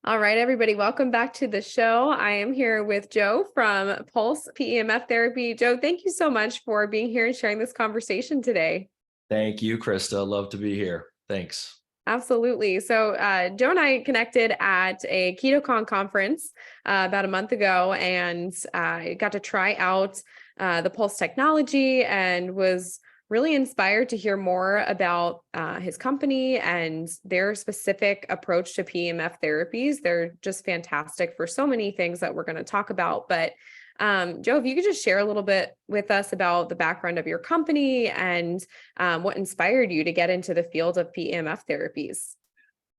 All right, everybody, welcome back to the show. I am here with Joe from Pulse PEMF Therapy. Joe, thank you so much for being here and sharing this conversation today. Thank you, Krista. Love to be here. Thanks. Absolutely. So, Joe and I connected at a KetoCon conference about a month ago, and I got to try out the Pulse technology and was really inspired to hear more about his company and their specific approach to PEMF therapies. They're just fantastic for so many things that we're going to talk about. But Joe, if you could just share a little bit with us about the background of your company and what inspired you to get into the field of PEMF therapies.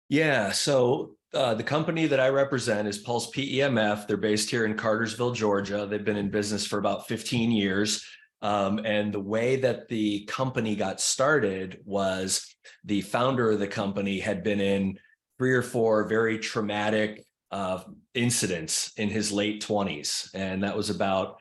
Yeah, so the company that I represent is Pulse PEMF. They're based here in Cartersville, Georgia. They've been in business for about 15 years. And the way that the company got started was the founder of the company had been in 3 or 4 very traumatic incidents in his late 20s. And that was about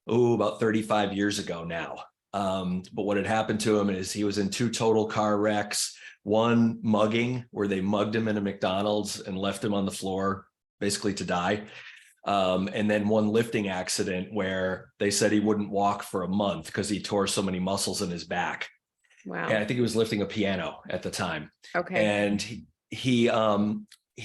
35 years ago now. But what had happened to him is he was in 2 total car wrecks, one mugging where they mugged him in a McDonald's and left him on the floor basically to die. And then one lifting accident where they said he wouldn't walk for a month because he tore so many muscles in his back. Wow. And I think he was lifting a piano at the time. Okay. And he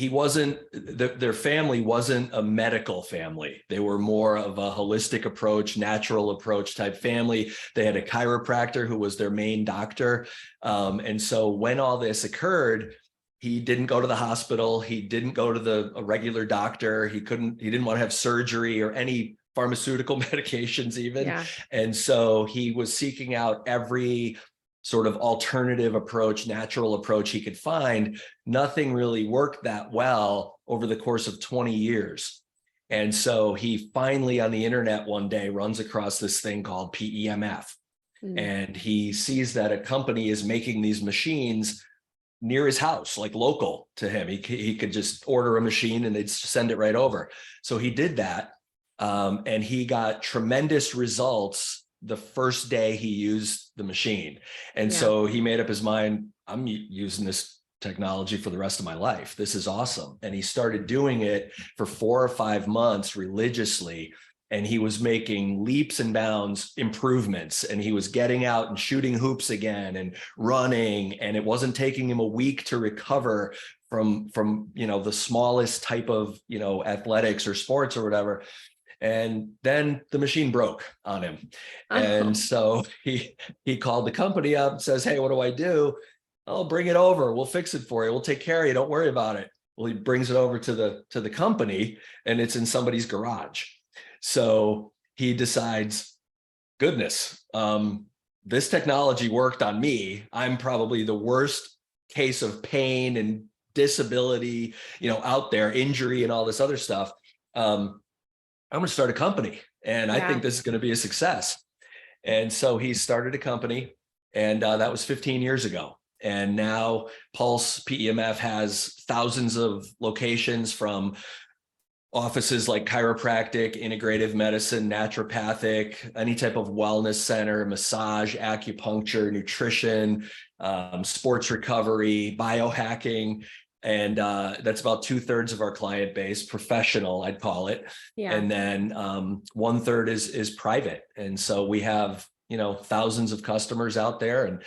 wasn't, their family wasn't a medical family. They were more of a holistic approach, natural approach type family. They had a chiropractor who was their main doctor. And so when all this occurred, he didn't go to the hospital. He didn't go to a regular doctor. He didn't want to have surgery or any pharmaceutical medications even. Yeah. And so he was seeking out every sort of alternative approach, natural approach he could find. Nothing really worked that well over the course of 20 years. And so he finally on the internet one day runs across this thing called PEMF. And he sees that a company is making these machines near his house, like local to him. He could just order a machine and they'd send it right over. So he did that. And he got tremendous results the first day he used the machine. And so he made up his mind, I'm using this technology for the rest of my life. This is awesome. And he started doing it for 4 or 5 months religiously. And he was making leaps and bounds improvements, and he was getting out and shooting hoops again and running. And it wasn't taking him a week to recover from the smallest type of, athletics or sports or whatever. And then the machine broke on him. And so he called the company up and says, hey, what do I do? I'll bring it over. We'll fix it for you. We'll take care of you. Don't worry about it. Well, he brings it over to the company, and it's in somebody's garage. So he decides, goodness, this technology worked on me. I'm probably the worst case of pain and disability, out there, injury and all this other stuff. I'm going to start a company, and I think this is going to be a success. And so he started a company, and that was 15 years ago. And now Pulse PEMF has thousands of locations, from offices like chiropractic, integrative medicine, naturopathic, any type of wellness center, massage, acupuncture, nutrition, sports recovery, biohacking. And that's about 2/3 of our client base, professional, I'd call it. Yeah. And then 1/3 is private. And so we have, thousands of customers out there, and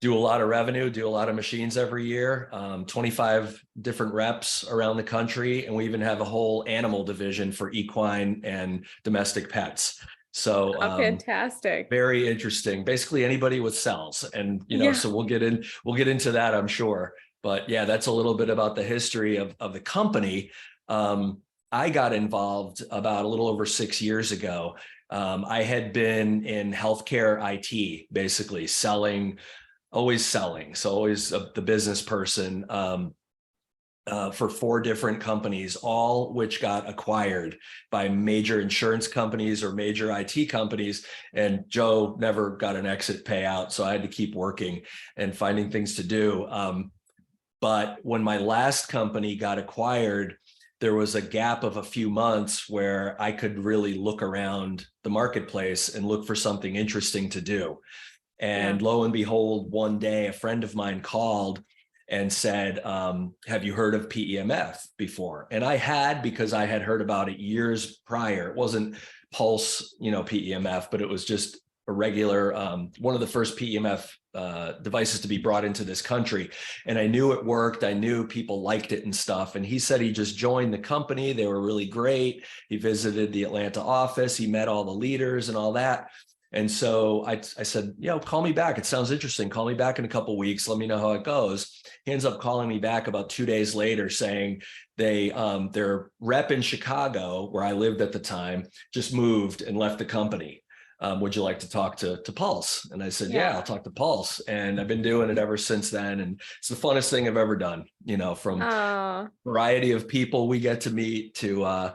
do a lot of revenue, do a lot of machines every year, 25 different reps around the country. And we even have a whole animal division for equine and domestic pets. So fantastic. Very interesting. Basically anybody with cells. And, so we'll get into that, I'm sure. But yeah, that's a little bit about the history of the company. I got involved about a little over 6 years ago. I had been in healthcare IT, basically always selling. So always the business person for 4 different companies, all which got acquired by major insurance companies or major IT companies. And Joe never got an exit payout. So I had to keep working and finding things to do. But when my last company got acquired, there was a gap of a few months where I could really look around the marketplace and look for something interesting to do. And lo and behold, one day a friend of mine called and said, have you heard of PEMF before? And I had, because I had heard about it years prior. It wasn't pulse, PEMF, but it was just a regular, one of the first PEMF devices to be brought into this country. And I knew it worked. I knew people liked it and stuff. And he said he just joined the company. They were really great. He visited the Atlanta office. He met all the leaders and all that. And so I said, call me back. It sounds interesting. Call me back in a couple of weeks. Let me know how it goes. He ends up calling me back about 2 days later saying their rep in Chicago, where I lived at the time, just moved and left the company. Would you like to talk to Pulse? And I said, yeah, I'll talk to Pulse. And I've been doing it ever since then. And it's the funnest thing I've ever done, from variety of people we get to meet to,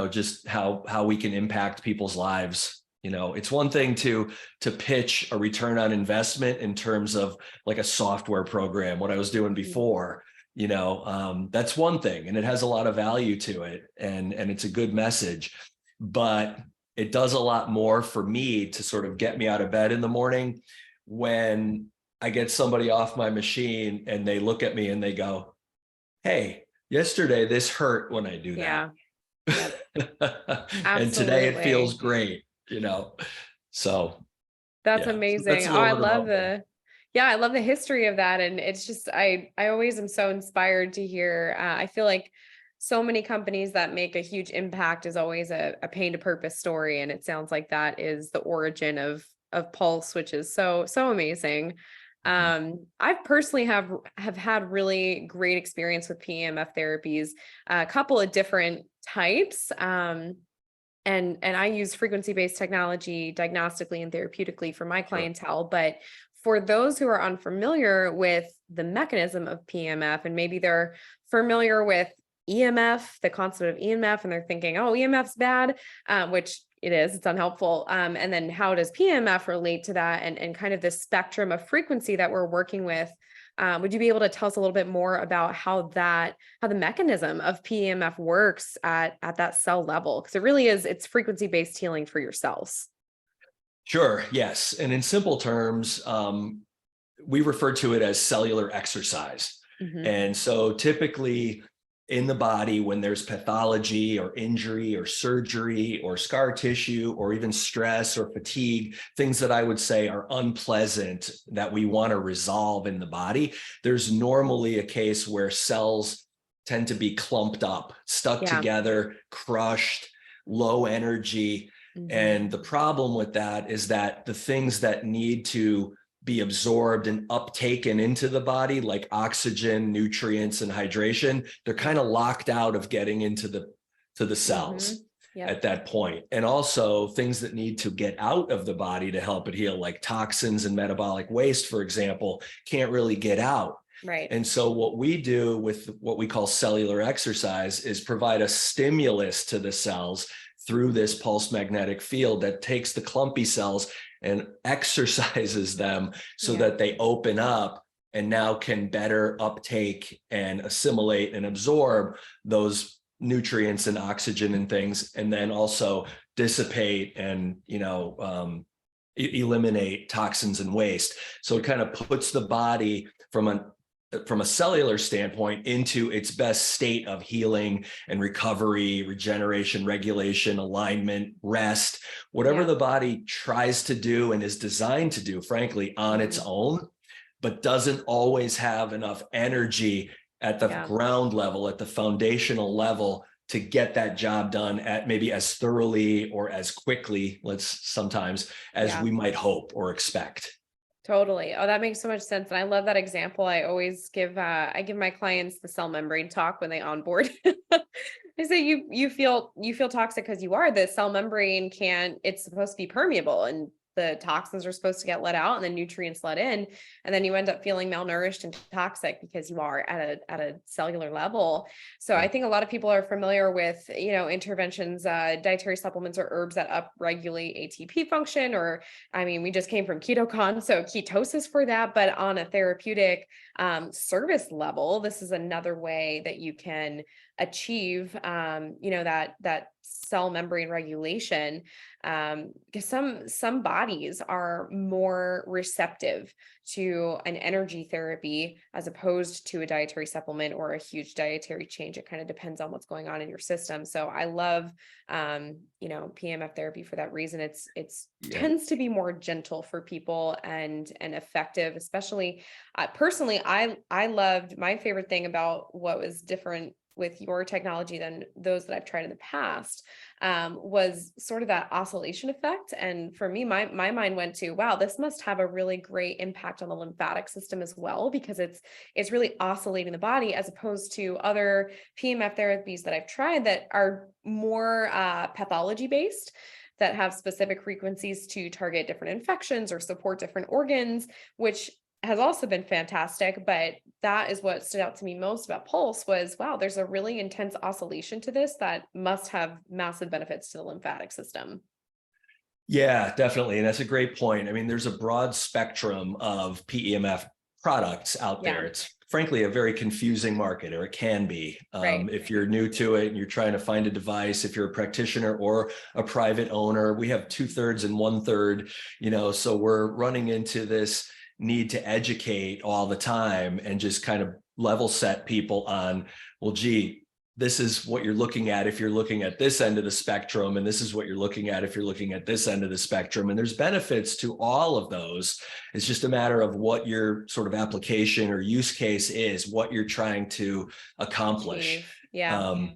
just how we can impact people's lives. It's one thing to pitch a return on investment in terms of like a software program, what I was doing before, that's one thing, and it has a lot of value to it, and it's a good message, but it does a lot more for me to sort of get me out of bed in the morning when I get somebody off my machine and they look at me and they go, hey, yesterday this hurt when I do that. And today it feels great. So that's amazing. I love the history of that. And it's just, I always am so inspired to hear. I feel like so many companies that make a huge impact is always a pain to purpose story. And it sounds like that is the origin of Pulse, which is so amazing. I personally have had really great experience with PEMF therapies, a couple of different types. And I use frequency-based technology diagnostically and therapeutically for my clientele. But for those who are unfamiliar with the mechanism of PEMF, and maybe they're familiar with EMF, the concept of EMF, and they're thinking, oh, EMF's bad, which it is, it's unhelpful. And then how does PEMF relate to that, and kind of the spectrum of frequency that we're working with? Would you be able to tell us a little bit more about how the mechanism of PEMF works at that cell level? Because it really is, it's frequency-based healing for your cells. Sure. Yes. And in simple terms, we refer to it as cellular exercise. Mm-hmm. And so typically in the body, when there's pathology or injury or surgery or scar tissue or even stress or fatigue, things that I would say are unpleasant that we want to resolve in the body, there's normally a case where cells tend to be clumped up, stuck together, crushed, low energy. Mm-hmm. And the problem with that is that the things that need to be absorbed and uptaken into the body, like oxygen, nutrients, and hydration, they're kind of locked out of getting into the cells at that point. And also things that need to get out of the body to help it heal, like toxins and metabolic waste, for example, can't really get out. Right. And so what we do with what we call cellular exercise is provide a stimulus to the cells through this pulse magnetic field that takes the clumpy cells and exercises them so that they open up and now can better uptake and assimilate and absorb those nutrients and oxygen and things, and then also dissipate and, eliminate toxins and waste. So it kind of puts the body from a cellular standpoint into its best state of healing and recovery, regeneration, regulation, alignment, rest, whatever the body tries to do and is designed to do, frankly, on its own, but doesn't always have enough energy at the ground level, at the foundational level, to get that job done at maybe as thoroughly or as quickly, sometimes, as we might hope or expect. Totally. Oh, that makes so much sense. And I love that example. I always give my clients the cell membrane talk when they onboard. I say, you feel toxic because the cell membrane it's supposed to be permeable, and the toxins are supposed to get let out and the nutrients let in. And then you end up feeling malnourished and toxic because you are at a cellular level. So I think a lot of people are familiar with, interventions, dietary supplements or herbs that upregulate ATP function, we just came from KetoCon, so ketosis for that. But on a therapeutic service level, this is another way that you can achieve, that cell membrane regulation. Because some bodies bodies are more receptive to an energy therapy as opposed to a dietary supplement or a huge dietary change. It kind of depends on what's going on in your system. So I love, PMF therapy for that reason. It's Yeah. tends to be more gentle for people and effective, especially personally. I loved, my favorite thing about what was different with your technology than those that I've tried in the past was sort of that oscillation effect. And for me, my mind went to, wow, this must have a really great impact on the lymphatic system as well, because it's really oscillating the body, as opposed to other PMF therapies that I've tried that are more pathology based, that have specific frequencies to target different infections or support different organs, which has also been fantastic. But that is what stood out to me most about Pulse was, wow, there's a really intense oscillation to this that must have massive benefits to the lymphatic system. Yeah, definitely. And that's a great point. I mean, there's a broad spectrum of PEMF products out Yeah. there. It's frankly a very confusing market, or it can be. Right. If you're new to it and you're trying to find a device, if you're a practitioner or a private owner, we have 2/3 and 1/3, so we're running into this need to educate all the time and just kind of level set people on, well, gee, this is what you're looking at if you're looking at this end of the spectrum, and this is what you're looking at if you're looking at this end of the spectrum. And there's benefits to all of those. It's just a matter of what your sort of application or use case is, what you're trying to accomplish. Yeah.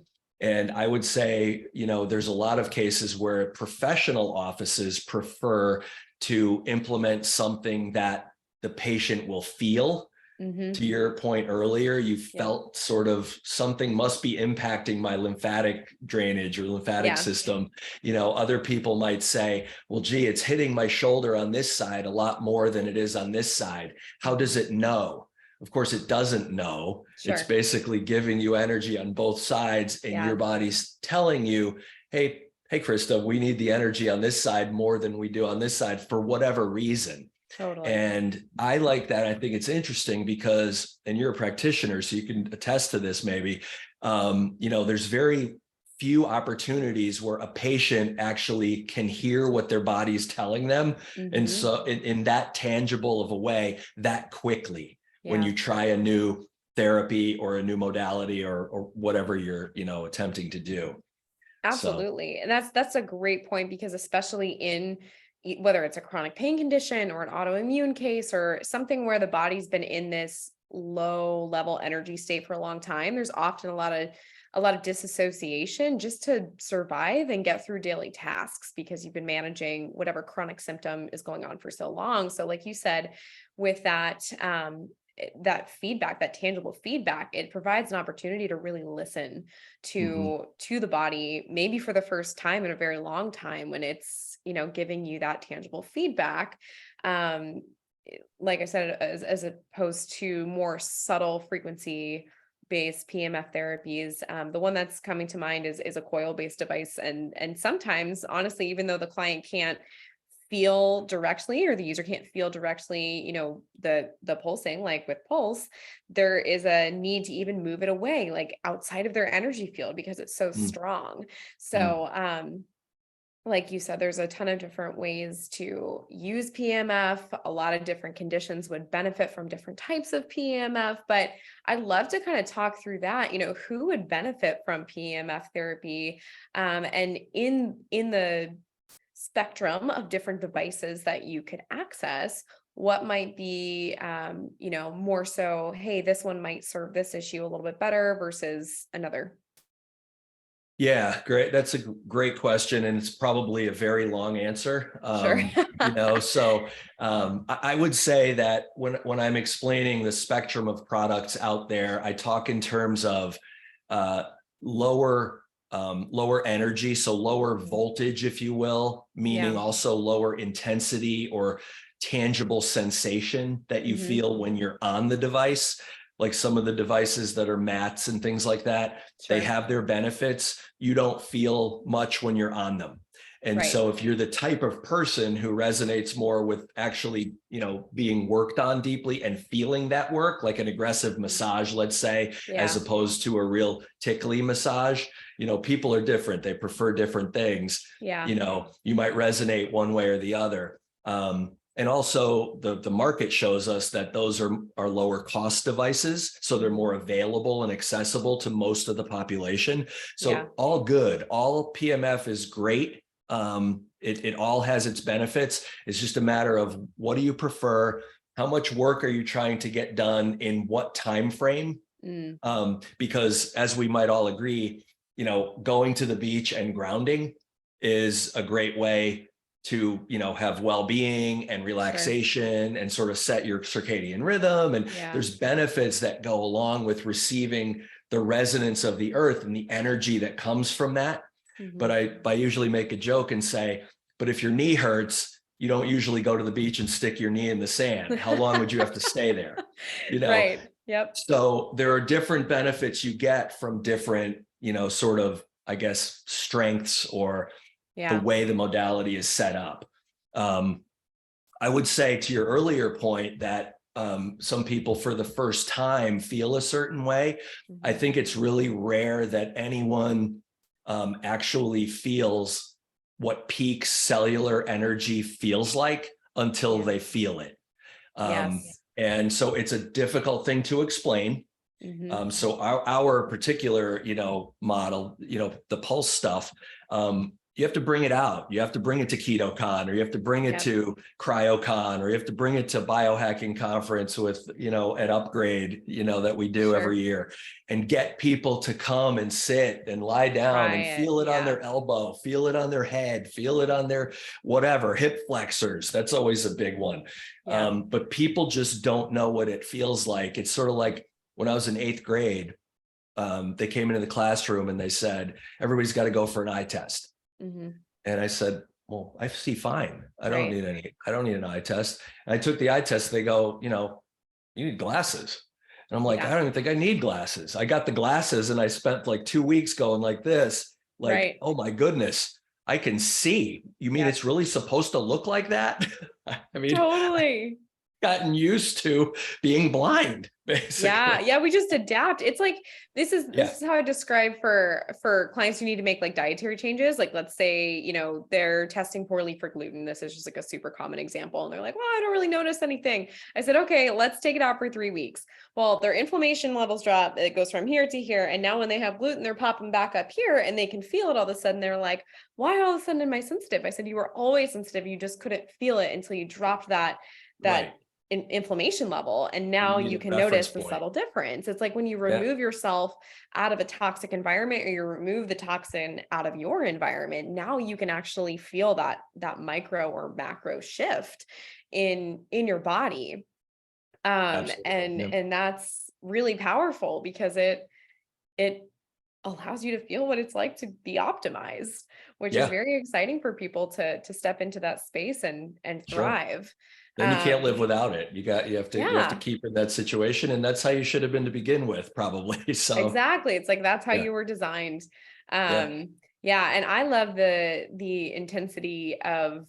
And I would say, there's a lot of cases where professional offices prefer to implement something that the patient will feel. To your point earlier, you felt sort of something must be impacting my lymphatic drainage or lymphatic system. Other people might say, well, gee, it's hitting my shoulder on this side a lot more than it is on this side. How does it know? Of course, it doesn't know. Sure. It's basically giving you energy on both sides, and your body's telling you, hey, Krista, we need the energy on this side more than we do on this side for whatever reason. Totally. And I like that. I think it's interesting because, and you're a practitioner, so you can attest to this maybe, there's very few opportunities where a patient actually can hear what their body's telling them. And so in that tangible of a way, that quickly, when you try a new therapy or a new modality or whatever you're, attempting to do. Absolutely. And that's a great point, because especially in whether it's a chronic pain condition or an autoimmune case or something where the body's been in this low level energy state for a long time, there's often a lot of disassociation just to survive and get through daily tasks, because you've been managing whatever chronic symptom is going on for so long. So like you said, with that feedback, that tangible feedback, it provides an opportunity to really listen to the body, maybe for the first time in a very long time, when it's, giving you that tangible feedback. Like I said, as opposed to more subtle frequency based PMF therapies. The one that's coming to mind is a coil based device. And sometimes, honestly, even though the client can't feel directly, or the user can't feel directly, the pulsing, like with Pulse, there is a need to even move it away, like outside of their energy field, because it's so strong. So, like you said, there's a ton of different ways to use PMF. A lot of different conditions would benefit from different types of PMF, but I'd love to kind of talk through that, who would benefit from PMF therapy, and in the spectrum of different devices that you could access, what might be, more so, hey, this one might serve this issue a little bit better versus another. Yeah, great. That's a great question. And it's probably a very long answer. Sure. I would say that when I'm explaining the spectrum of products out there, I talk in terms of lower energy, so lower voltage, if you will, meaning also lower intensity or tangible sensation that you feel when you're on the device. Like some of the devices that are mats and things like that, they have their benefits. You don't feel much when you're on them. And so if you're the type of person who resonates more with actually, being worked on deeply and feeling that work, like an aggressive massage, let's say, as opposed to a real tickly massage, people are different. They prefer different things. You might resonate one way or the other. And also the market shows us that those are lower cost devices. So they're more available and accessible to most of the population. So all good, all PMF is great. It all has its benefits. It's just a matter of what do you prefer? How much work are you trying to get done in what time frame? Because as we might all agree, going to the beach and grounding is a great way to, have well-being and relaxation and sort of set your circadian rhythm. And there's benefits that go along with receiving the resonance of the earth and the energy that comes from that. But I usually make a joke and say, but if your knee hurts, you don't usually go to the beach and stick your knee in the sand. How long would you have to stay there? Right. Yep. So there are different benefits you get from different, sort of, I guess, strengths or the way the modality is set up. I would say to your earlier point that some people for the first time feel a certain way. I think it's really rare that anyone actually feels what peak cellular energy feels like until they feel it. And so it's a difficult thing to explain. So our particular, model, the pulse stuff, you have to bring it out. You have to bring it to KetoCon, or you have to bring it to CryoCon, or you have to bring it to biohacking conference with, at Upgrade, that we do every year, and get people to come and sit and lie down and feel it on their elbow, feel it on their head, feel it on their whatever, hip flexors. That's always a big one. But people just don't know what it feels like. It's sort of like when I was in 8th grade, they came into the classroom and they said, everybody's got to go for an eye test. And I said, well, I see fine. I don't need an eye test. And I took the eye test. They go, you need glasses. And I'm like, I don't even think I need glasses. I got the glasses and I spent like 2 weeks going like this, like, oh my goodness, I can see. You mean it's really supposed to look like that? I mean, totally. Gotten used to being blind, basically. We just adapt. It's like this is how I describe for clients who need to make like dietary changes. Like, let's say, they're testing poorly for gluten. This is just like a super common example. And they're like, well, I don't really notice anything. I said, okay, let's take it out for 3 weeks. Well, their inflammation levels drop. It goes from here to here. And now when they have gluten, they're popping back up here and they can feel it all of a sudden. They're like, why all of a sudden am I sensitive? I said, you were always sensitive. You just couldn't feel it until you dropped that inflammation level. And now you can notice the subtle difference. It's like when you remove yourself out of a toxic environment, or you remove the toxin out of your environment, now you can actually feel that micro or macro shift in your body. And that's really powerful because it allows you to feel what it's like to be optimized, which is very exciting for people to step into that space and thrive. Then you can't live without it. You have to keep in that situation. And that's how you should have been to begin with, probably. So exactly. It's like, that's how you were designed. And I love the intensity of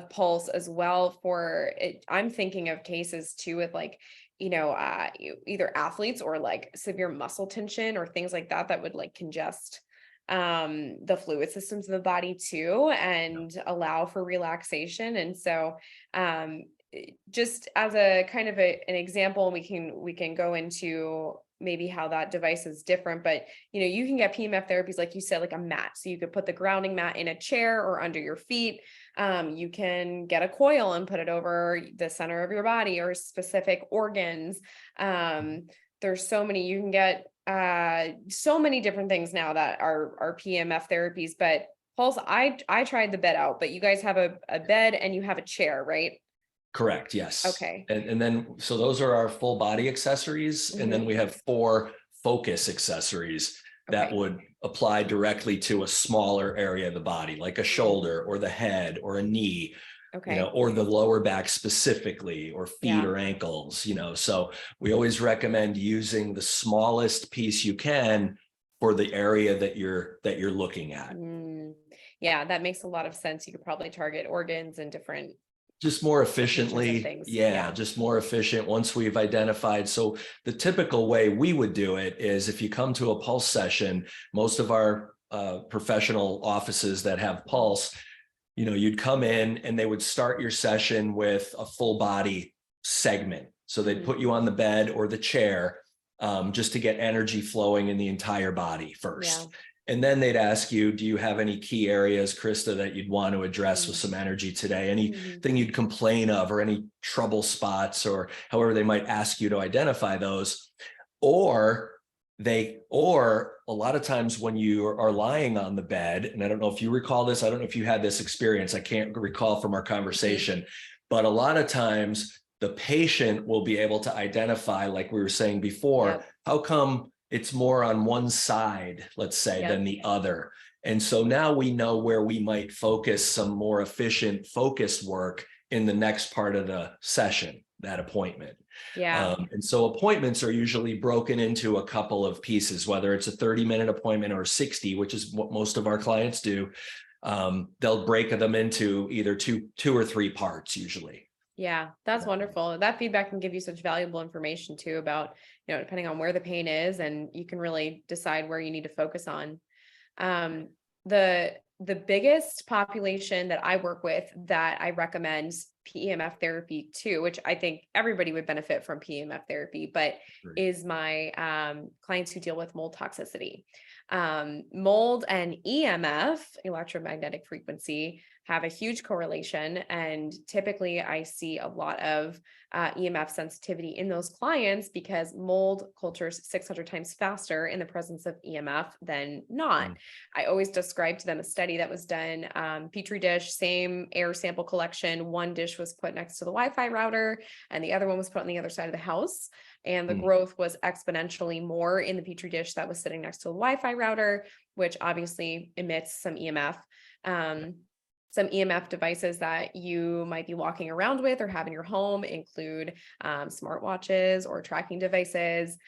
pulse as well for it. I'm thinking of cases too with like, either athletes or like severe muscle tension or things like that would like congest the fluid systems of the body too, and allow for relaxation. And so just as a kind of an example, we can go into maybe how that device is different, but you can get PEMF therapies, like you said, like a mat. So you could put the grounding mat in a chair or under your feet. You can get a coil and put it over the center of your body or specific organs. There's so many, you can get so many different things now that are PEMF therapies. But Pulse, I tried the bed out, but you guys have a bed and you have a chair, right? Correct. Yes. Okay. And then, so those are our full body accessories. And then we have 4 focus accessories that would apply directly to a smaller area of the body, like a shoulder or the head or a knee, or the lower back specifically, or feet or ankles, so we always recommend using the smallest piece you can for the area that you're looking at. Yeah, that makes a lot of sense. You could probably target organs and different, just more efficiently. Just more efficient once we've identified. So the typical way we would do it is, if you come to a pulse session, most of our professional offices that have pulse, you'd come in and they would start your session with a full body segment. So they'd put you on the bed or the chair, just to get energy flowing in the entire body first. Yeah. And then they'd ask you, do you have any key areas, Krista, that you'd want to address with some energy today? Anything you'd complain of, or any trouble spots, or however they might ask you to identify those. Or a lot of times when you are lying on the bed, and I don't know if you recall this, I don't know if you had this experience, I can't recall from our conversation, but a lot of times the patient will be able to identify, like we were saying before, how come it's more on one side, let's say, than the other. And so now we know where we might focus some more efficient focused work in the next part of the session, that appointment. And so appointments are usually broken into a couple of pieces, whether it's a 30-minute appointment or 60, which is what most of our clients do. They'll break them into either two or three parts usually. Yeah, that's wonderful. That feedback can give you such valuable information too about, depending on where the pain is, and you can really decide where you need to focus on. The biggest population that I work with that I recommend PEMF therapy to, which I think everybody would benefit from PEMF therapy, but is my clients who deal with mold toxicity. Mold and EMF, electromagnetic frequency, have a huge correlation. And typically I see a lot of EMF sensitivity in those clients because mold cultures 600 times faster in the presence of EMF than not. I always describe to them a study that was done, Petri dish, same air sample collection. One dish was put next to the Wi-Fi router and the other one was put on the other side of the house. And the growth was exponentially more in the Petri dish that was sitting next to the Wi-Fi router, which obviously emits some EMF. Some EMF devices that you might be walking around with or have in your home include smartwatches or tracking devices.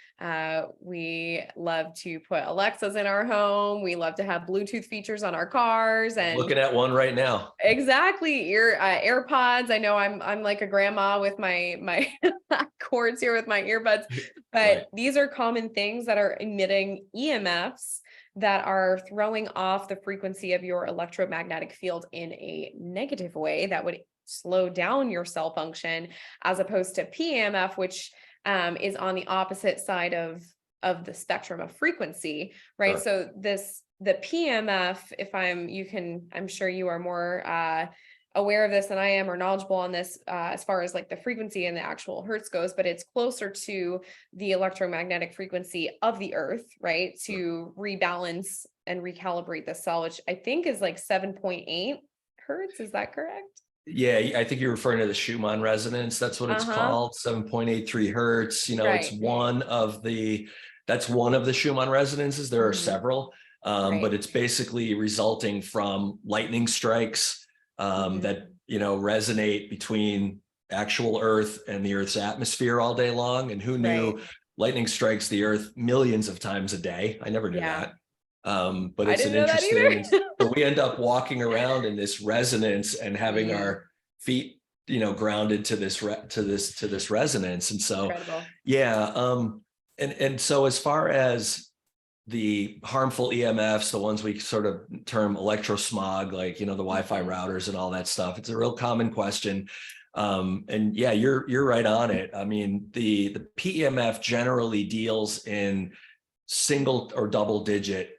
We love to put Alexas in our home. We love to have Bluetooth features on our cars. And looking at one right now. Exactly. Your AirPods. I know I'm like a grandma with my cords here with my earbuds, but these are common things that are emitting EMFs that are throwing off the frequency of your electromagnetic field in a negative way that would slow down your cell function, as opposed to PEMF, which is on the opposite side of the spectrum of frequency, right? So the PEMF, I'm sure you are more aware of this than I am, or knowledgeable on this as far as like the frequency and the actual hertz goes, but it's closer to the electromagnetic frequency of the earth, right? To rebalance and recalibrate the cell, which I think is like 7.8 hertz. Is that correct? Yeah, I think you're referring to the Schumann resonance. That's what it's called, 7.83 hertz. It's that's one of the Schumann resonances. There are several, but it's basically resulting from lightning strikes that resonate between actual Earth and the Earth's atmosphere all day long. And who knew lightning strikes the Earth millions of times a day? I never knew that. But it's an interesting. So we end up walking around in this resonance and having our feet, grounded to this resonance. And so, and so as far as the harmful EMFs, the ones we sort of term electrosmog, like, the Wi-Fi routers and all that stuff, it's a real common question. And yeah, you're right on it. I mean, the PEMF generally deals in single or double digit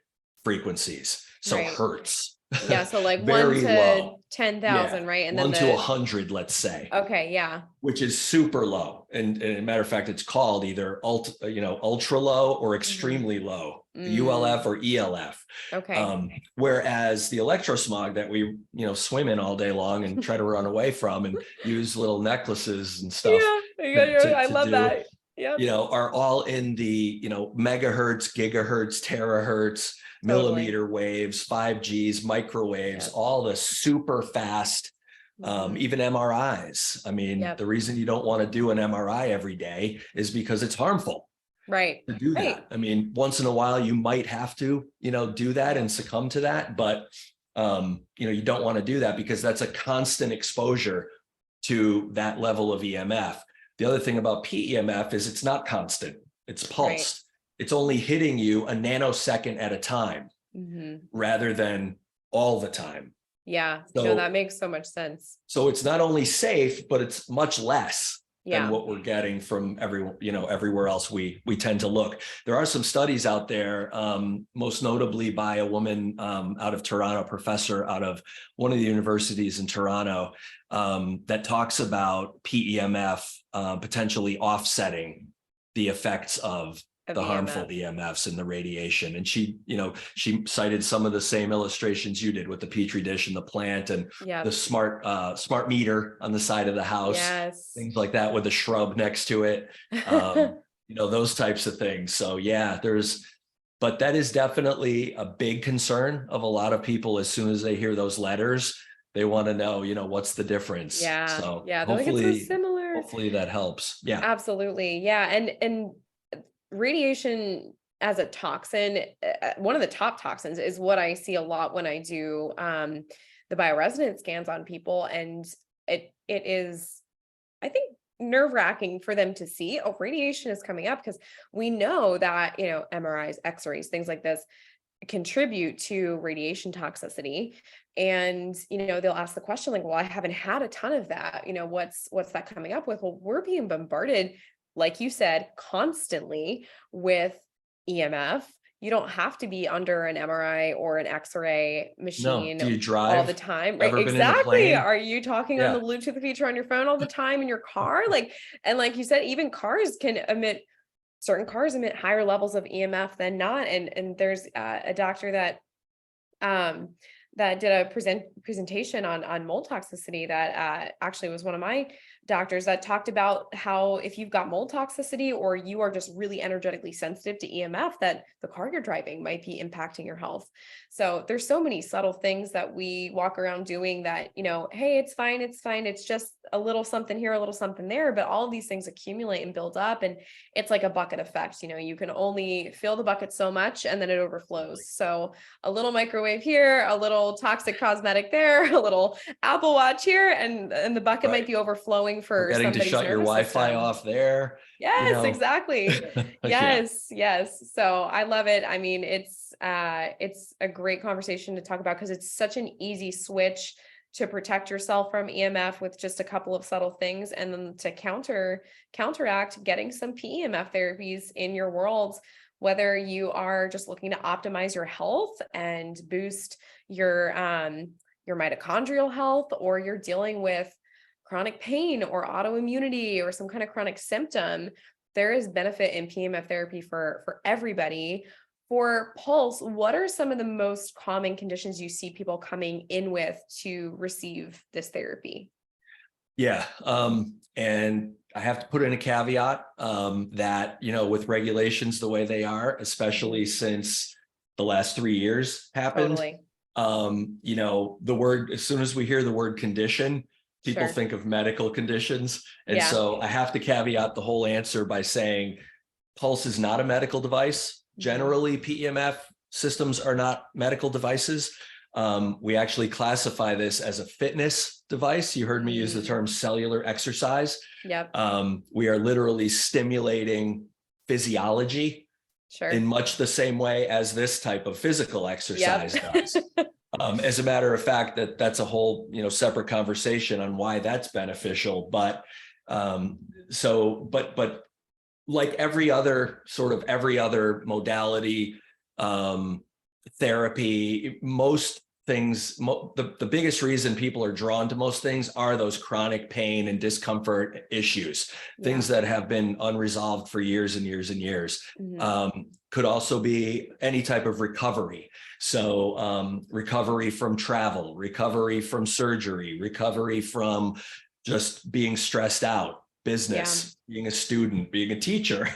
frequencies. So hertz. Yeah. So like 1 to low. 10,000, right? And 1 to 100, let's say. Okay. Yeah. Which is super low. And as a matter of fact, it's called either ultra low or extremely low, ULF or ELF. Okay. Whereas the electrosmog that we, swim in all day long and try to run away from and use little necklaces and stuff. I love that. Are all in the, megahertz, gigahertz, terahertz, millimeter waves, 5Gs, microwaves, all the super fast, even MRIs. I mean, the reason you don't want to do an MRI every day is because it's harmful. Right. To do that. I mean, once in a while you might have to, do that and succumb to that, but you don't want to do that because that's a constant exposure to that level of EMF. The other thing about PEMF is it's not constant, it's pulsed. It's only hitting you a nanosecond at a time rather than all the time. Yeah. No, So, that makes so much sense. so it's not only safe, but it's much less than Yeah. what we're getting from everywhere else we tend to look. There are some studies out there, most notably by a woman out of Toronto, professor out of one of the universities in Toronto, that talks about PEMF potentially offsetting the effects of the harmful EMF. EMFs and the radiation. And she cited some of the same illustrations you did with the petri dish and the plant and Yeah. the smart meter on the side of the house, Yes. things like that with a shrub next to it, those types of things. So yeah, but that is definitely a big concern of a lot of people. As soon as they hear those letters, they want to know, what's the difference. Yeah. So Yeah. They're like, it's so similar. hopefully that helps. Yeah. Absolutely. Yeah. And radiation as a toxin, one of the top toxins is what I see a lot when I do the bioresonance scans on people. And it is, I think, nerve-wracking for them to see, oh, radiation is coming up, because we know that, MRIs, X-rays, things like this contribute to radiation toxicity. And they'll ask the question like, well, I haven't had a ton of that, what's that coming up with? Well, we're being bombarded, like you said, constantly with EMF. You don't have to be under an MRI or an X-ray No. machine Do you all the drive? time, right? Ever been in a Exactly. plane? Are you talking on the Yeah. Bluetooth feature on your phone all the time in your car? And like you said, even certain cars emit higher levels of EMF than not. And there's a doctor that did a presentation on mold toxicity that actually was one of my doctors, that talked about how if you've got mold toxicity or you are just really energetically sensitive to EMF, that the car you're driving might be impacting your health. So there's so many subtle things that we walk around doing that, hey, it's fine. It's just a little something here, a little something there, but all of these things accumulate and build up, and it's like a bucket effect. You can only fill the bucket so much and then it overflows. So a little microwave here, a little toxic cosmetic there, a little Apple Watch here, and the bucket might be overflowing for Forgetting to somebody's shut your nervous Wi-Fi system. off there. Yes, exactly. Yeah. Yes. So I love it. I mean, it's a great conversation to talk about, because it's such an easy switch to protect yourself from EMF with just a couple of subtle things, and then to counteract getting some PEMF therapies in your world, whether you are just looking to optimize your health and boost your mitochondrial health, or you're dealing with chronic pain or autoimmunity or some kind of chronic symptom. There is benefit in PEMF therapy for everybody. For Pulse, what are some of the most common conditions you see people coming in with to receive this therapy? Yeah. And I have to put in a caveat that, with regulations the way they are, especially since the last 3 years happened, Totally. the word, as soon as we hear the word condition, people Sure. think of medical conditions. And Yeah. so I have to caveat the whole answer by saying Pulse is not a medical device. Generally, PEMF systems are not medical devices. We actually classify this as a fitness device. You heard me use the term cellular exercise. Yep. We are literally stimulating physiology in much the same way as this type of physical exercise does. As a matter of fact, that's a whole separate conversation on why that's beneficial. But but like every other modality, therapy, most things, the biggest reason people are drawn to most things are those chronic pain and discomfort issues, things that have been unresolved for years and years and years. Could also be any type of recovery. So recovery from travel, recovery from surgery, recovery from just being stressed out, business, being a student, being a teacher.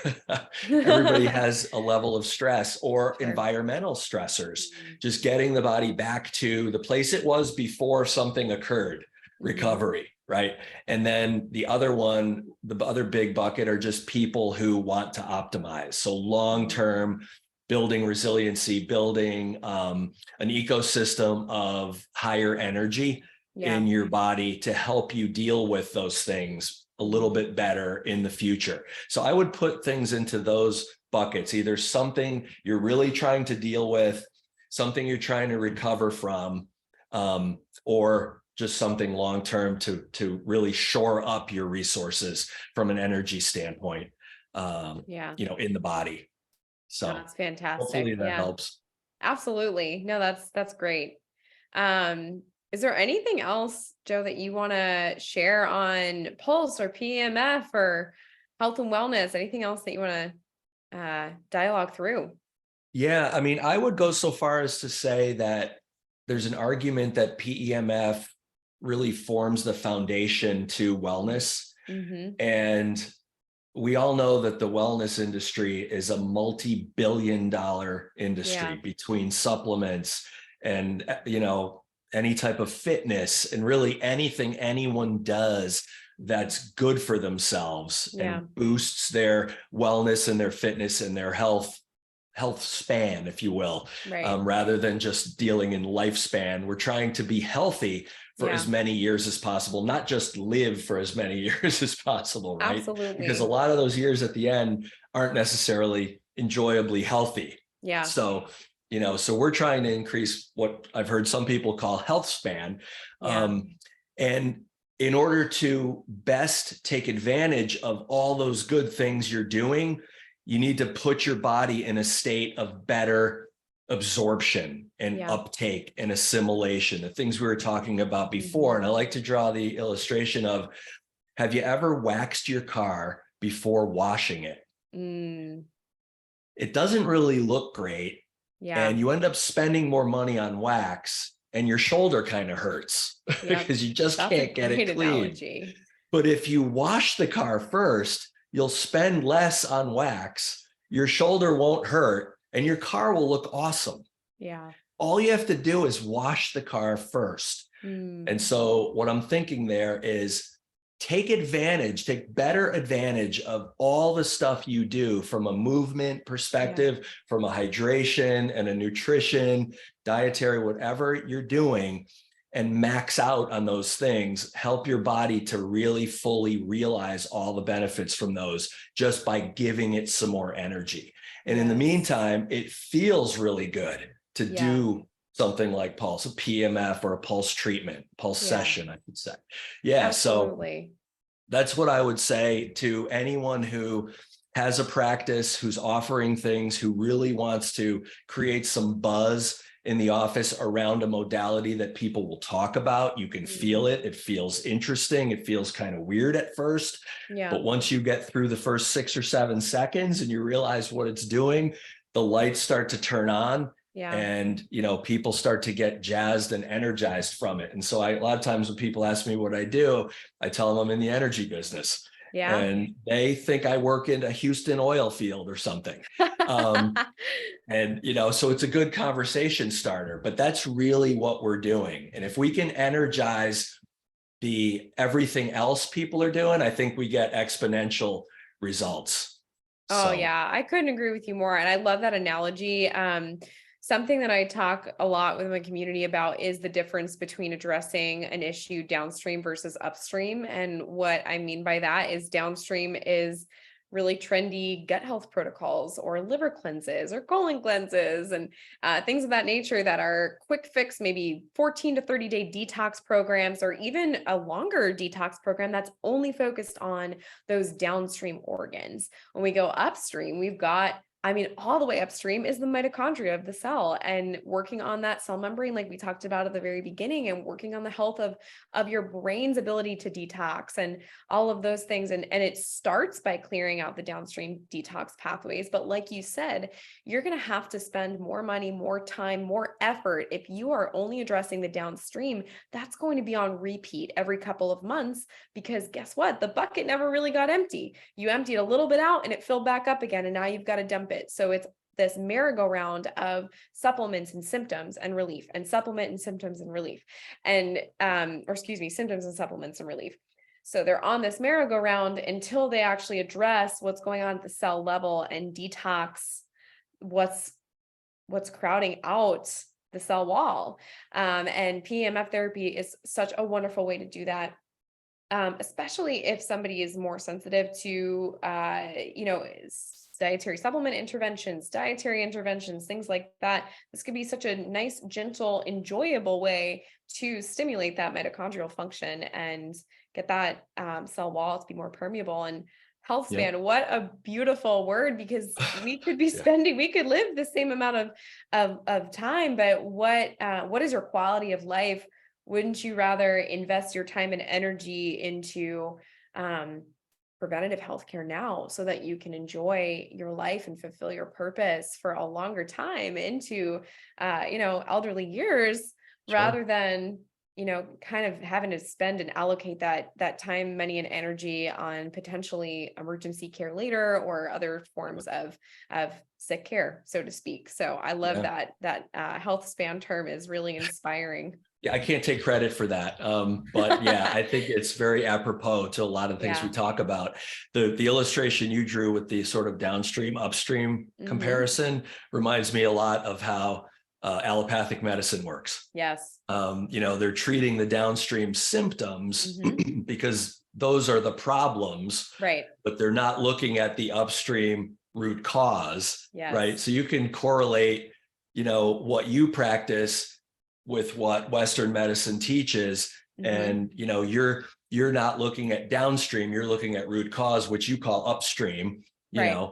Everybody has a level of stress, or environmental stressors, just getting the body back to the place it was before something occurred, recovery, right? And then the other big bucket are just people who want to optimize. So long-term, building resiliency, building an ecosystem of higher energy in your body to help you deal with those things a little bit better in the future. So I would put things into those buckets, either something you're really trying to deal with, something you're trying to recover from, or just something long-term to really shore up your resources from an energy standpoint, in the body. So That's fantastic. hopefully that Yeah, helps. absolutely. No, that's great. Is there anything else, Joe, that you want to share on Pulse or PEMF or health and wellness? Anything else that you want to dialogue through? Yeah, I mean, I would go so far as to say that there's an argument that PEMF really forms the foundation to wellness. Mm-hmm. And we all know that the wellness industry is a multi-billion-dollar industry Yeah. between supplements and, any type of fitness and really anything anyone does that's good for themselves Yeah. and boosts their wellness and their fitness and their health span, if you will, Right. rather than just dealing in lifespan. We're trying to be healthy for Yeah. as many years as possible, not just live for as many years as possible, right? Because a Absolutely. lot of those years at the end aren't necessarily enjoyably healthy. Yeah. So, so we're trying to increase what I've heard some people call health span. Yeah. And in order to best take advantage of all those good things you're doing, you need to put your body in a state of better absorption and Yeah. uptake and assimilation, the things we were talking about before. And I like to draw the illustration of, have you ever waxed your car before washing it? Mm, It doesn't really look great. yeah. And you end up spending more money on wax and your shoulder kind of hurts Yep. because you just That's a can't get it great clean. analogy. But if you wash the car first, you'll spend less on wax, your shoulder won't hurt, and your car will look awesome. Yeah. All you have to do is wash the car first. Mm, And so what I'm thinking there is take better advantage of all the stuff you do from a movement perspective, from a hydration and a nutrition, dietary, whatever you're doing, and max out on those things. Help your body to really fully realize all the benefits from those just by giving it some more energy. And in the meantime, it feels really good to do something like Pulse, a PEMF or a Pulse treatment, Pulse session, I could say. Yeah. absolutely. So that's what I would say to anyone who has a practice, who's offering things, who really wants to create some buzz in the office around a modality that people will talk about. You can feel it. It feels interesting. It feels kind of weird at first. Yeah. But once you get through the first 6 or 7 seconds and you realize what it's doing, the lights start to turn on. Yeah. And, people start to get jazzed and energized from it. And so a lot of times when people ask me what I do, I tell them I'm in the energy business. Yeah. And they think I work in a Houston oil field or something. And, so it's a good conversation starter, but that's really what we're doing. And if we can energize the everything else people are doing, I think we get exponential results. Oh, yeah, I couldn't agree with you more. And I love that analogy. Something that I talk a lot with my community about is the difference between addressing an issue downstream versus upstream. And what I mean by that is downstream is really trendy gut health protocols or liver cleanses or colon cleanses and things of that nature that are quick fix, maybe 14 to 30-day detox programs, or even a longer detox program that's only focused on those downstream organs. When we go upstream, we've got, all the way upstream is the mitochondria of the cell, and working on that cell membrane, like we talked about at the very beginning, and working on the health of your brain's ability to detox and all of those things. And it starts by clearing out the downstream detox pathways. But like you said, you're going to have to spend more money, more time, more effort. If you are only addressing the downstream, that's going to be on repeat every couple of months, because guess what? The bucket never really got empty. You emptied a little bit out and it filled back up again. And now you've got to dump it. So it's this merry-go-round of supplements and symptoms and relief, and supplement and symptoms and relief, and symptoms and supplements and relief. So they're on this merry-go-round until they actually address what's going on at the cell level and detox what's crowding out the cell wall. And PEMF therapy is such a wonderful way to do that. Especially if somebody is more sensitive to, dietary supplement interventions, dietary interventions, things like that. This could be such a nice, gentle, enjoyable way to stimulate that mitochondrial function and get that cell wall to be more permeable. And health Yeah. span, what a beautiful word, because we could be Yeah. spending, we could live the same amount of time, but what is your quality of life? Wouldn't you rather invest your time and energy into preventative healthcare now so that you can enjoy your life and fulfill your purpose for a longer time into elderly years, Sure. rather than kind of having to spend and allocate that time, money, and energy on potentially emergency care later or other forms of sick care, so to speak. So I love Yeah. that health span term is really inspiring. Yeah, I can't take credit for that. But yeah, I think it's very apropos to a lot of things we Yeah. talk about. The illustration you drew with the sort of downstream, upstream Mm-hmm. comparison reminds me a lot of how allopathic medicine works. Yes. They're treating the downstream symptoms Mm-hmm. because those are the problems, Right. but they're not looking at the upstream root cause, right? Yes. So you can correlate, what you practice with what Western medicine teaches. Mm-hmm. And, you're not looking at downstream, you're looking at root cause, which you call upstream, Right.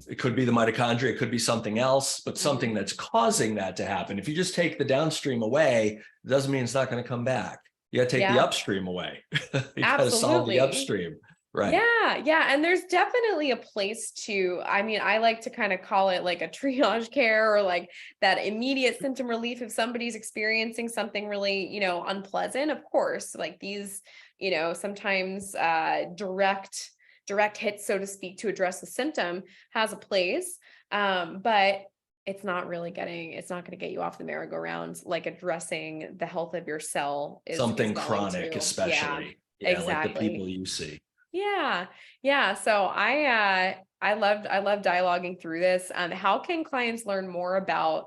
it could be the mitochondria, it could be something else, but something Mm-hmm. that's causing that to happen. If you just take the downstream away, it doesn't mean it's not going to come back. You got to take the Yeah. upstream away. You got to solve the Absolutely. upstream. Right. Yeah, yeah. And there's definitely a place to, I mean, I like to kind of call it like a triage care, or like that immediate symptom relief if somebody's experiencing something really, unpleasant. Of course, like these, sometimes direct hits, so to speak, to address the symptom has a place. But it's not going to get you off the merry-go-round like addressing the health of your cell is Something going chronic, to. Yeah, especially. Yeah, like the exactly. people you see. Yeah. Yeah. So I love dialoguing through this. How can clients learn more about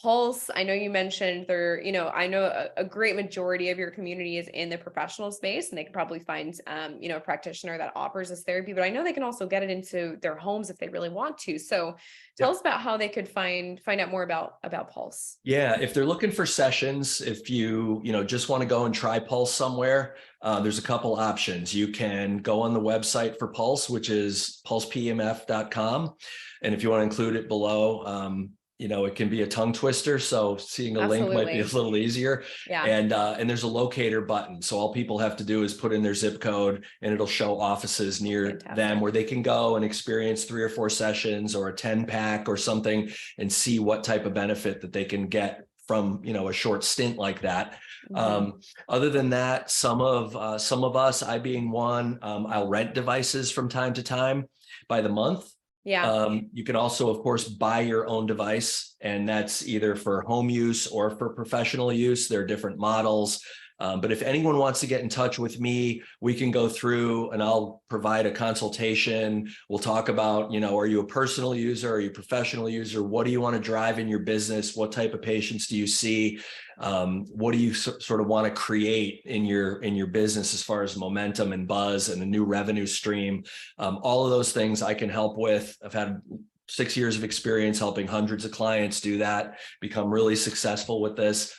Pulse? I know you mentioned I know a great majority of your community is in the professional space, and they can probably find a practitioner that offers this therapy, but I know they can also get it into their homes if they really want to. So tell Yep. us about how they could find out more about Pulse. Yeah, if they're looking for sessions, if you just want to go and try Pulse somewhere, there's a couple options. You can go on the website for Pulse, which is pulsepemf.com. And if you want to include it below, it can be a tongue twister. So seeing a link might be a Absolutely. little easier. Yeah. And there's a locator button. So all people have to do is put in their zip code and it'll show offices near them Fantastic. where they can go and experience 3 or 4 sessions or a 10-pack or something and see what type of benefit that they can get from, a short stint like that. Mm-hmm. Other than that, some of us, I being one, I'll rent devices from time to time by the month. Yeah. You can also, of course, buy your own device, and that's either for home use or for professional use. There are different models. But if anyone wants to get in touch with me, we can go through and I'll provide a consultation. We'll talk about, are you a personal user? Are you a professional user? What do you want to drive in your business? What type of patients do you see? What do you sort of want to create in your business as far as momentum and buzz and a new revenue stream? All of those things I can help with. I've had 6 years of experience helping hundreds of clients do that, become really successful with this.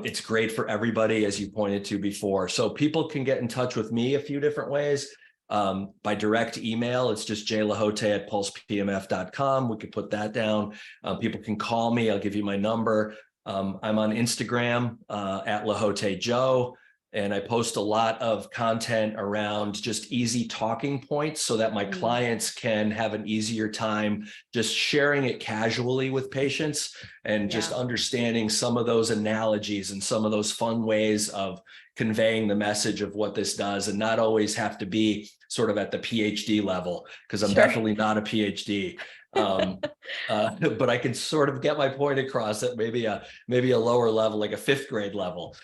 It's great for everybody, as you pointed to before. So people can get in touch with me a few different ways. By direct email, it's just jlahote@pulsepemf.com. We could put that down. People can call me. I'll give you my number. I'm on Instagram at Lahote Joe, and I post a lot of content around just easy talking points so that my clients can have an easier time just sharing it casually with patients and just understanding some of those analogies and some of those fun ways of conveying the message of what this does, and not always have to be sort of at the PhD level, because I'm definitely not a PhD. But I can sort of get my point across at maybe a lower level, like a 5th grade level,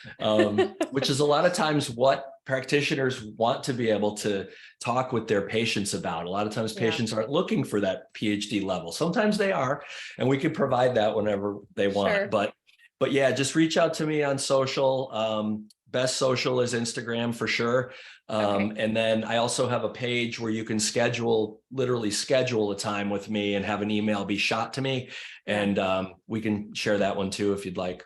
which is a lot of times what practitioners want to be able to talk with their patients about. A lot of times patients aren't looking for that PhD level. Sometimes they are, and we can provide that whenever they want. But yeah, just reach out to me on social. Best social is Instagram for sure. Okay. And then I also have a page where you can literally schedule a time with me and have an email be shot to me. Yeah. And we can share that one too, if you'd like.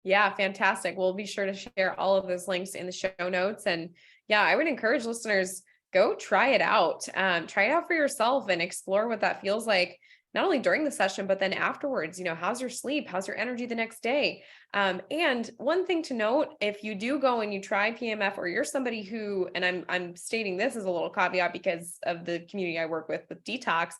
Yeah, fantastic. We'll be sure to share all of those links in the show notes. And yeah, I would encourage listeners, go try it out. Try it out for yourself and explore what that feels like, not only during the session, but then afterwards. How's your sleep? How's your energy the next day? And one thing to note, if you do go and you try PMF, or you're somebody who, and I'm stating this as a little caveat because of the community I work with detox,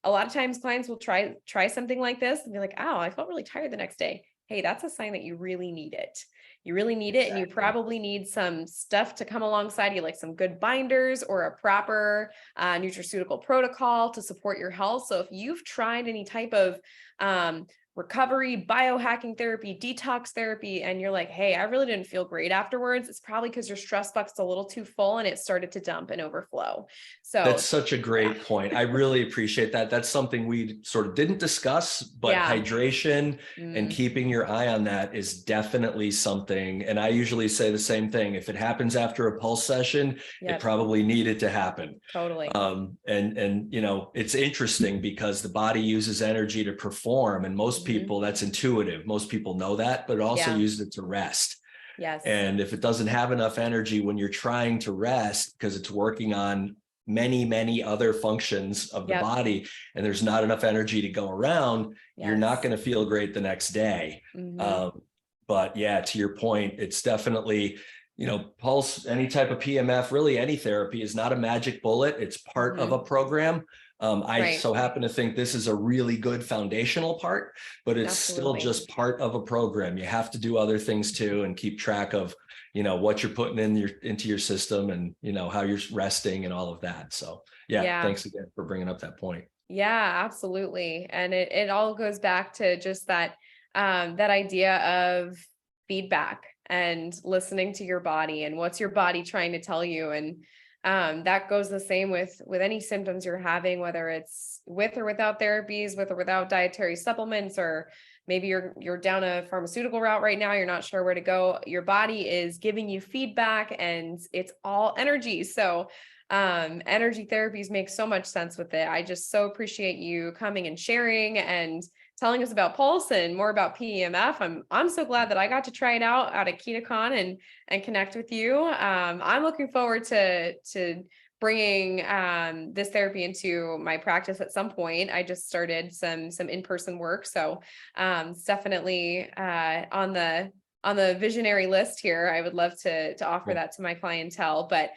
a lot of times clients will try something like this and be like, oh, I felt really tired the next day. Hey, that's a sign that you really need it. You really need it. And you probably need some stuff to come alongside you, like some good binders or a proper nutraceutical protocol to support your health. So if you've tried any type of recovery, biohacking therapy, detox therapy, and you're like, hey, I really didn't feel great afterwards, it's probably because your stress bucket's a little too full and it started to dump and overflow. That's So such a great point. I really appreciate that. That's something we sort of didn't discuss, but yeah. hydration and Mm. keeping your eye on that is definitely something. And I usually say the same thing. If it happens after a pulse session, Yep. it probably needed to happen. Totally. And it's interesting because the body uses energy to perform, and most people, that's intuitive. Most people know that, but it also uses it to rest. Yes. And if it doesn't have enough energy when you're trying to rest, because it's working on many other functions of the body, and there's not enough energy to go around, you're not going to feel great the next day. But yeah, to your point, it's definitely, pulse, any type of PMF, really any therapy is not a magic bullet. It's part of a program. I so happen to think this is a really good foundational part, but it's still just part of a program. You have to do other things too, and keep track of, what you're putting into your system, and, how you're resting and all of that. So yeah, thanks again for bringing up that point. Yeah, absolutely. And it all goes back to just that idea of feedback and listening to your body and what's your body trying to tell you. And that goes the same with any symptoms you're having, whether it's with or without therapies, with or without dietary supplements, or maybe you're down a pharmaceutical route right now, you're not sure where to go. Your body is giving you feedback, and it's all energy. So energy therapies make so much sense with it. I just so appreciate you coming and sharing and telling us about Pulse and more about PEMF. I'm so glad that I got to try it out at KetoCon and connect with you. I'm looking forward to bringing this therapy into my practice at some point. I just started some in-person work, so it's definitely on the visionary list here. I would love to offer that to my clientele. But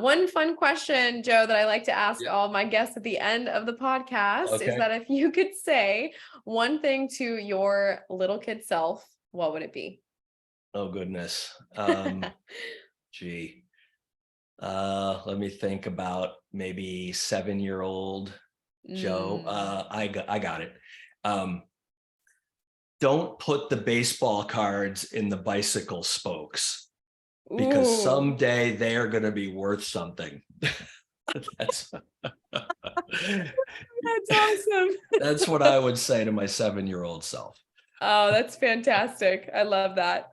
one fun question, Joe, that I like to ask all my guests at the end of the podcast is that if you could say one thing to your little kid self, what would it be? Oh, goodness. Gee. Let me think about maybe 7-year-old Joe. I got it. Don't put the baseball cards in the bicycle spokes, because someday they are going to be worth something. That's awesome. That's what I would say to my 7-year-old self. Oh, that's fantastic. I love that.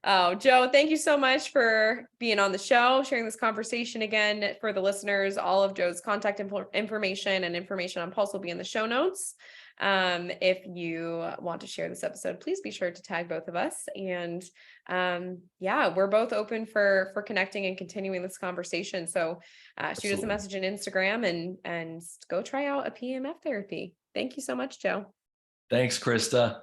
Oh, Joe, thank you so much for being on the show, sharing this conversation again. For the listeners, all of Joe's contact information and information on Pulse will be in the show notes. If you want to share this episode, please be sure to tag both of us. And yeah, we're both open for connecting and continuing this conversation. So shoot us a message on Instagram and go try out a PEMF therapy. Thank you so much, Joe. Thanks, Krista.